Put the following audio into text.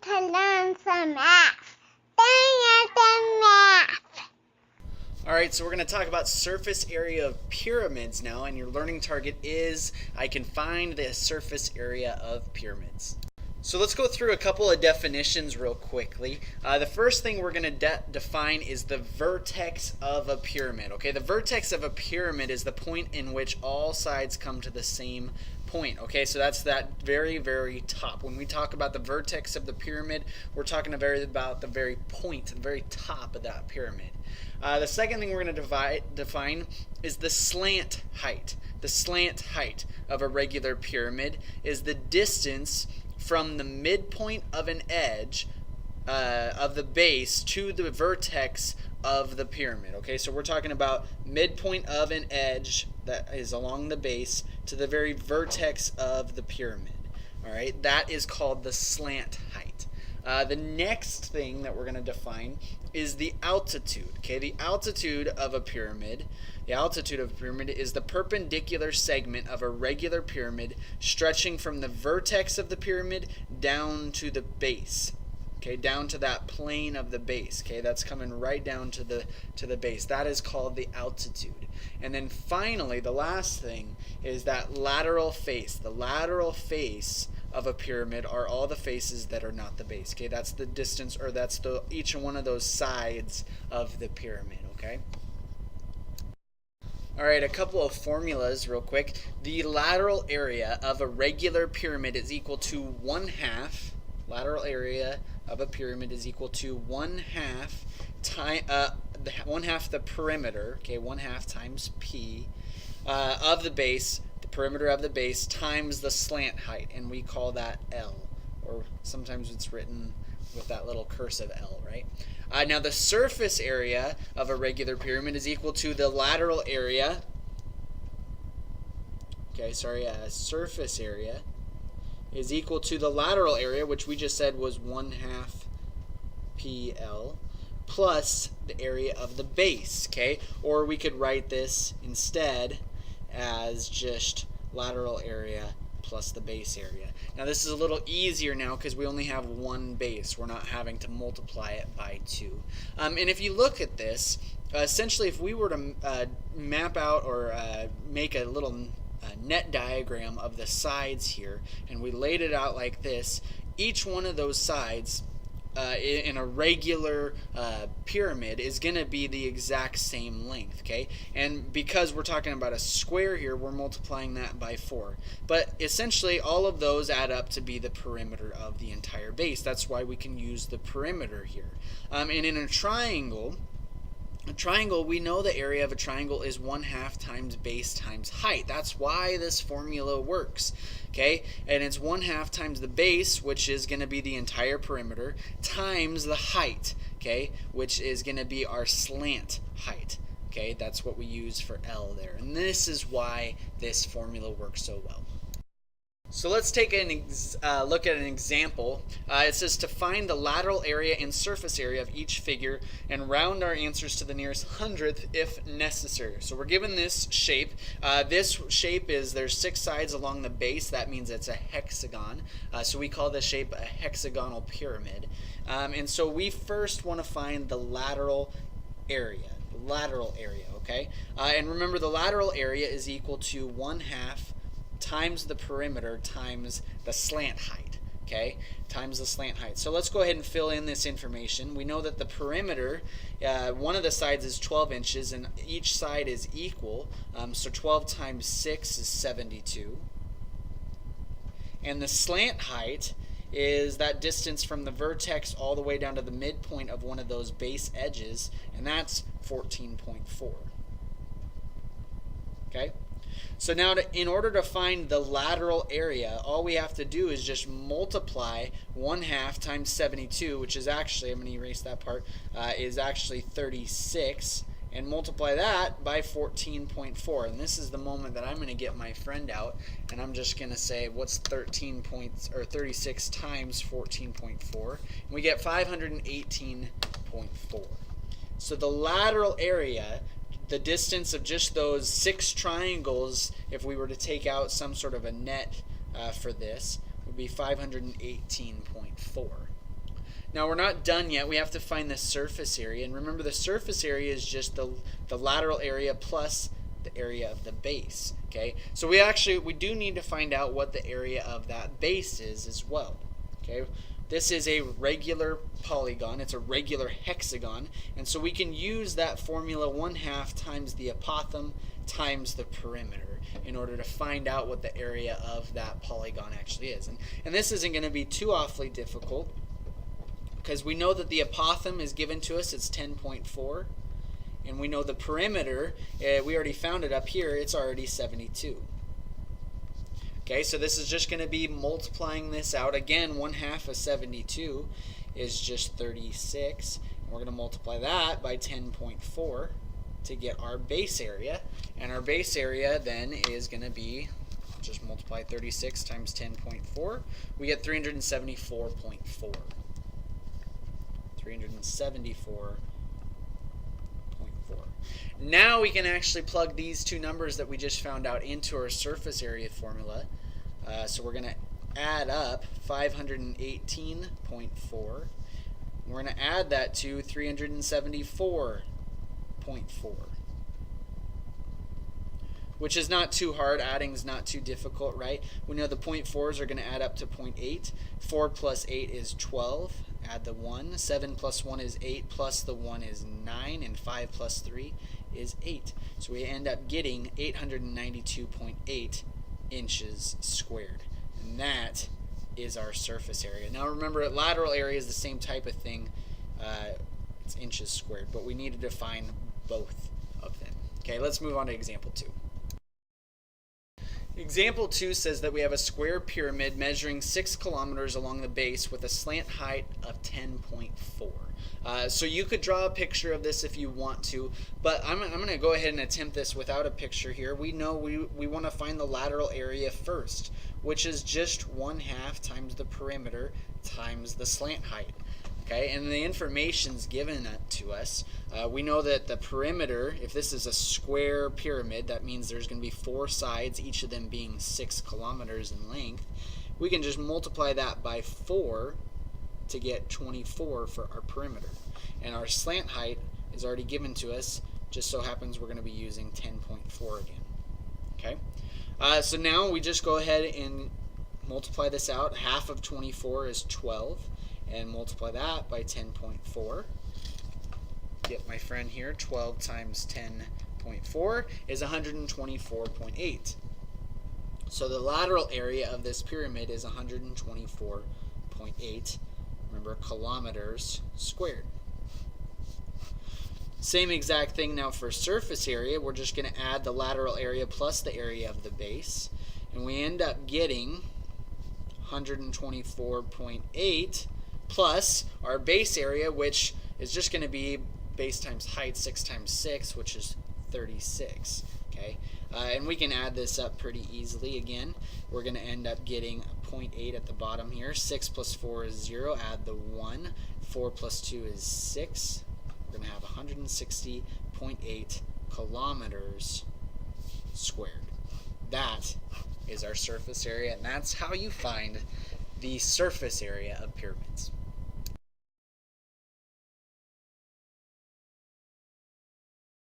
to learn some math. Math. Alright, so we're going to talk about surface area of pyramids now, and your learning target is I can find the surface area of pyramids. So let's go through a couple of definitions real quickly. The first thing we're going to define is the vertex of a pyramid. Okay, the vertex of a pyramid is the point in which all sides come to the same point. Okay, so that's that very, very top. When we talk about the vertex of the pyramid, we're talking about the very point, the very top of that pyramid. The second thing we're going to define is the slant height. The slant height of a regular pyramid is the distance from the midpoint of an edge of the base to the vertex of the pyramid. Okay, so we're talking about midpoint of an edge that is along the base to the very vertex of the pyramid. All right, that is called the slant height. The next thing that we're going to define is the altitude. Okay, the altitude of a pyramid. The altitude of a pyramid is the perpendicular segment of a regular pyramid stretching from the vertex of the pyramid down to the base. Okay, down to that plane of the base. Okay, that's coming right down to the base. That is called the altitude. And then finally, the last thing is that lateral face. The lateral face of a pyramid are all the faces that are not the base. Okay, that's the distance, or that's each one of those sides of the pyramid. Okay. Alright, a couple of formulas real quick. The lateral area of a regular pyramid is equal to 1/2. Lateral area of a pyramid is equal to 1/2 the perimeter. Okay, 1/2 times p of the base, the perimeter of the base, times the slant height, and we call that L, or sometimes it's written with that little cursive L, right? Now the surface area of a regular pyramid is equal to the lateral area. Surface area is equal to the lateral area, which we just said was 1/2 PL, plus the area of the base. Okay, or we could write this instead as just lateral area plus the base area. Now this is a little easier now because we only have one base. We're not having to multiply it by 2. And if you look at this, essentially if we were to map out or make a little net diagram of the sides here, and we laid it out like this, each one of those sides in a regular pyramid is going to be the exact same length, okay? And because we're talking about a square here, we're multiplying that by 4. But essentially, all of those add up to be the perimeter of the entire base. That's why we can use the perimeter here. And in a triangle, we know the area of a triangle is 1/2 times base times height. That's why this formula works. Okay, and it's 1/2 times the base, which is going to be the entire perimeter, times the height, okay, which is going to be our slant height. Okay, that's what we use for L there. And this is why this formula works so well. So let's take a look at an example. It says to find the lateral area and surface area of each figure and round our answers to the nearest hundredth if necessary. So we're given this shape. This shape is, there's 6 sides along the base. That means it's a hexagon. So we call this shape a hexagonal pyramid. And so we first want to find the lateral area. Okay? And remember, the lateral area is equal to 1/2 times the perimeter times the slant height, okay? Times the slant height. So let's go ahead and fill in this information. We know that the perimeter, one of the sides is 12 inches, and each side is equal. So 12 times 6 is 72. And the slant height is that distance from the vertex all the way down to the midpoint of one of those base edges, and that's 14.4. Okay? So now, in order to find the lateral area, all we have to do is just multiply 1/2 times 72, which is actually, I'm going to erase that part, is actually 36, and multiply that by 14.4. And this is the moment that I'm going to get my friend out, and I'm just going to say, what's 36 times 14.4? And we get 518.4. So the lateral area, the distance of just those 6 triangles, if we were to take out some sort of a net for this, would be 518.4. Now we're not done yet. We have to find the surface area. And remember, the surface area is just the lateral area plus the area of the base. Okay, so we do need to find out what the area of that base is as well. Okay, this is a regular polygon. It's a regular hexagon, and so we can use that formula 1/2 times the apothem times the perimeter in order to find out what the area of that polygon actually is. And this isn't going to be too awfully difficult, because we know that the apothem is given to us. It's 10.4. And we know the perimeter, we already found it up here, it's already 72. Okay, so this is just going to be multiplying this out. Again, 1/2 of 72 is just 36. And we're going to multiply that by 10.4 to get our base area. And our base area then is going to be, just multiply 36 times 10.4. We get 374.4. 374.4. Now we can actually plug these two numbers that we just found out into our surface area formula. So we're going to add up 518.4. We're going to add that to 374.4. Which is not too hard. Adding is not too difficult, right? We know the 0.4s are going to add up to 0.8. 4 plus 8 is 12. Add the 1. 7 plus 1 is 8, plus the 1 is 9, and 5 plus 3 is 8. So we end up getting 892.8 inches squared. And that is our surface area. Now remember, lateral area is the same type of thing. It's inches squared, but we need to define both of them. Okay, let's move on to example 2. Example 2 says that we have a square pyramid measuring 6 kilometers along the base with a slant height of 10.4. So you could draw a picture of this if you want to, but I'm going to go ahead and attempt this without a picture here. We know we want to find the lateral area first, which is just 1/2 times the perimeter times the slant height. Okay, and the information's given to us. We know that the perimeter, if this is a square pyramid, that means there's going to be 4 sides, each of them being 6 kilometers in length. We can just multiply that by 4 to get 24 for our perimeter. And our slant height is already given to us. Just so happens we're going to be using 10.4 again. Okay, so now we just go ahead and multiply this out. Half of 24 is 12. And multiply that by 10.4. Get my friend here, 12 times 10.4 is 124.8. So the lateral area of this pyramid is 124.8, remember, kilometers squared. Same exact thing now for surface area. We're just going to add the lateral area plus the area of the base. And we end up getting 124.8 plus our base area, which is just going to be base times height, 6 times 6, which is 36. Okay, and we can add this up pretty easily. Again, we're going to end up getting 0.8 at the bottom here. 6 plus 4 is 0. Add the 1. 4 plus 2 is 6. We're going to have 160.8 kilometers squared. That is our surface area, and that's how you find the surface area of pyramids.